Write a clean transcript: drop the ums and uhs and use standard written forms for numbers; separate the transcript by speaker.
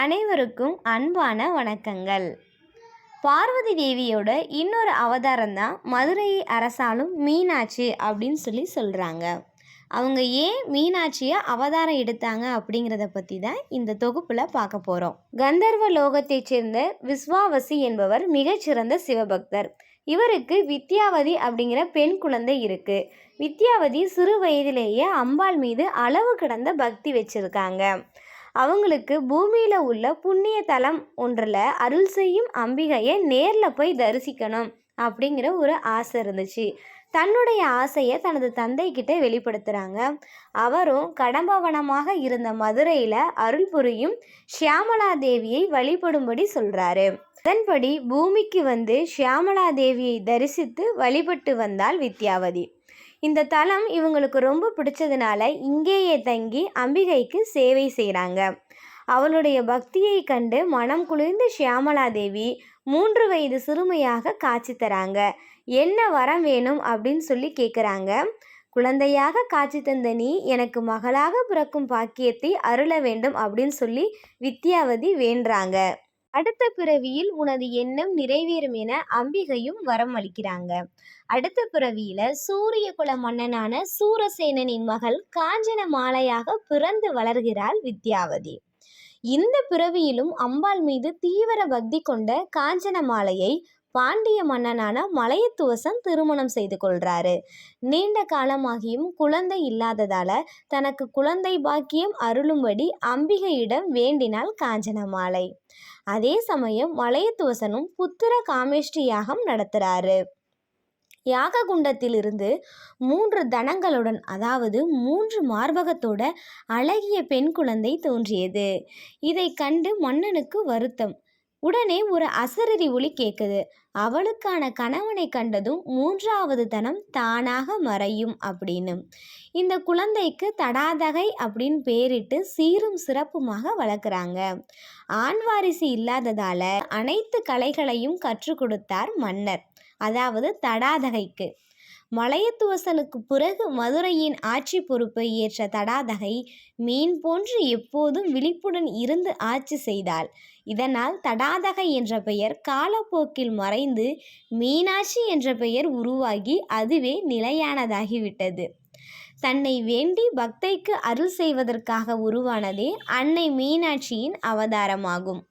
Speaker 1: அனைவருக்கும் அன்பான வணக்கங்கள். பார்வதி தேவியோட இன்னொரு அவதாரம் தான் மதுரையை அரசாளும் மீனாட்சி அப்படின்னு சொல்கிறாங்க. அவங்க ஏன் மீனாட்சியை அவதாரம் எடுத்தாங்க அப்படிங்கிறத பற்றி தான் இந்த தொகுப்பில் பார்க்க போகிறோம். கந்தர்வ லோகத்தைச் சேர்ந்த விஸ்வாவசி என்பவர் மிகச்சிறந்த சிவபக்தர். இவருக்கு வித்யாவதி அப்படிங்கிற பெண் குழந்தை இருக்கு. வித்யாவதி சிறு வயதிலேயே அம்பாள் மீது அளவு கடந்த பக்தி வச்சிருக்காங்க. அவங்களுக்கு பூமியில் உள்ள புண்ணிய தலம் ஒன்றில் அருள் செய்யும் அம்பிகையை நேரில் போய் தரிசிக்கணும் அப்படிங்கிற ஒரு ஆசை இருந்துச்சு. தன்னுடைய ஆசையை தனது தந்தை கிட்ட வெளிப்படுத்துகிறாங்க. அவரும் கடம்பவனமாக இருந்த மதுரையில் அருள் புரியும் ஷியாமலா தேவியை வழிபடும்படி சொல்கிறாரு. அதன்படி பூமிக்கு வந்து ஷியாமலா தேவியை தரிசித்து வழிபட்டு வந்தாள் வித்யாவதி. இந்த தலம் இவங்களுக்கு ரொம்ப பிடிச்சதுனால இங்கேயே தங்கி அம்பிகைக்கு சேவை செய்கிறாங்க. அவளுடைய பக்தியை கண்டு மனம் குளிர்ந்த ஷியாமலா தேவி 3 வயது சிறுமியாக காட்சி தராங்க. என்ன வரம் வேணும் அப்படின்னு கேட்குறாங்க. குழந்தையாக காட்சி தந்த நீ எனக்கு மகளாக பிறக்கும் பாக்கியத்தை அருள வேண்டும் அப்படின்னு வித்யாவதி வேண்டுறாங்க. அடுத்த பிறவியில் உனது எண்ணம் நிறைவேறும் என அம்பிகையும் வரம் அளிக்கிறாங்க. அடுத்த பிறவியில சூரிய குல மன்னனான சூரசேனனின் மகள் காஞ்சன மாலையாக பிறந்து வளர்கிறாள் வித்யாவதி. இந்த பிறவியிலும் அம்பாள் மீது தீவிர பக்தி கொண்ட காஞ்சன மாலையை பாண்டிய மன்னனான மலையத்துவசன் திருமணம் செய்து கொள்றாரு. நீண்ட காலமாகியும் குழந்தை இல்லாததால தனக்கு குழந்தை பாக்கியம் அருளும்படி அம்பிகையிடம் வேண்டினாள் காஞ்சனமாலை. அதே சமயம் மலையத்துவசனும் புத்திர காமேஷ்டி யாகம் நடத்துறாரு. யாக குண்டத்திலிருந்து 3 தனங்களுடன், அதாவது 3 மார்பகத்தோட அழகிய பெண் குழந்தை தோன்றியது. இதை கண்டு மன்னனுக்கு வருத்தம். உடனே ஒரு அசரீரி ஒலி கேட்குது. அவளுக்கான கணவனை கண்டதும் 3வது தனம் தானாக மறையும் அப்படின்னு. இந்த குழந்தைக்கு தடாதகை அப்படின்னு பேரிட்டு சீரும் சிறப்புமாக வளர்க்குறாங்க. ஆண் வாரிசு இல்லாததால அனைத்து கலைகளையும் கற்றுக் கொடுத்தார் மன்னர், அதாவது தடாதகைக்கு. மலையத்துவசனுக்கு பிறகு மதுரையின் ஆட்சி பொறுப்பை ஏற்ற தடாதகை மீன் போன்று எப்போதும் விழிப்புடன் இருந்து ஆட்சி செய்தாள். இதனால் தடாதகை என்ற பெயர் காலப்போக்கில் மறைந்து மீனாட்சி என்ற பெயர் உருவாகி அதுவே நிலையானதாகிவிட்டது. தன்னை வேண்டி பக்தைக்கு அருள் செய்வதற்காக உருவானதே அன்னை மீனாட்சியின் அவதாரமாகும்.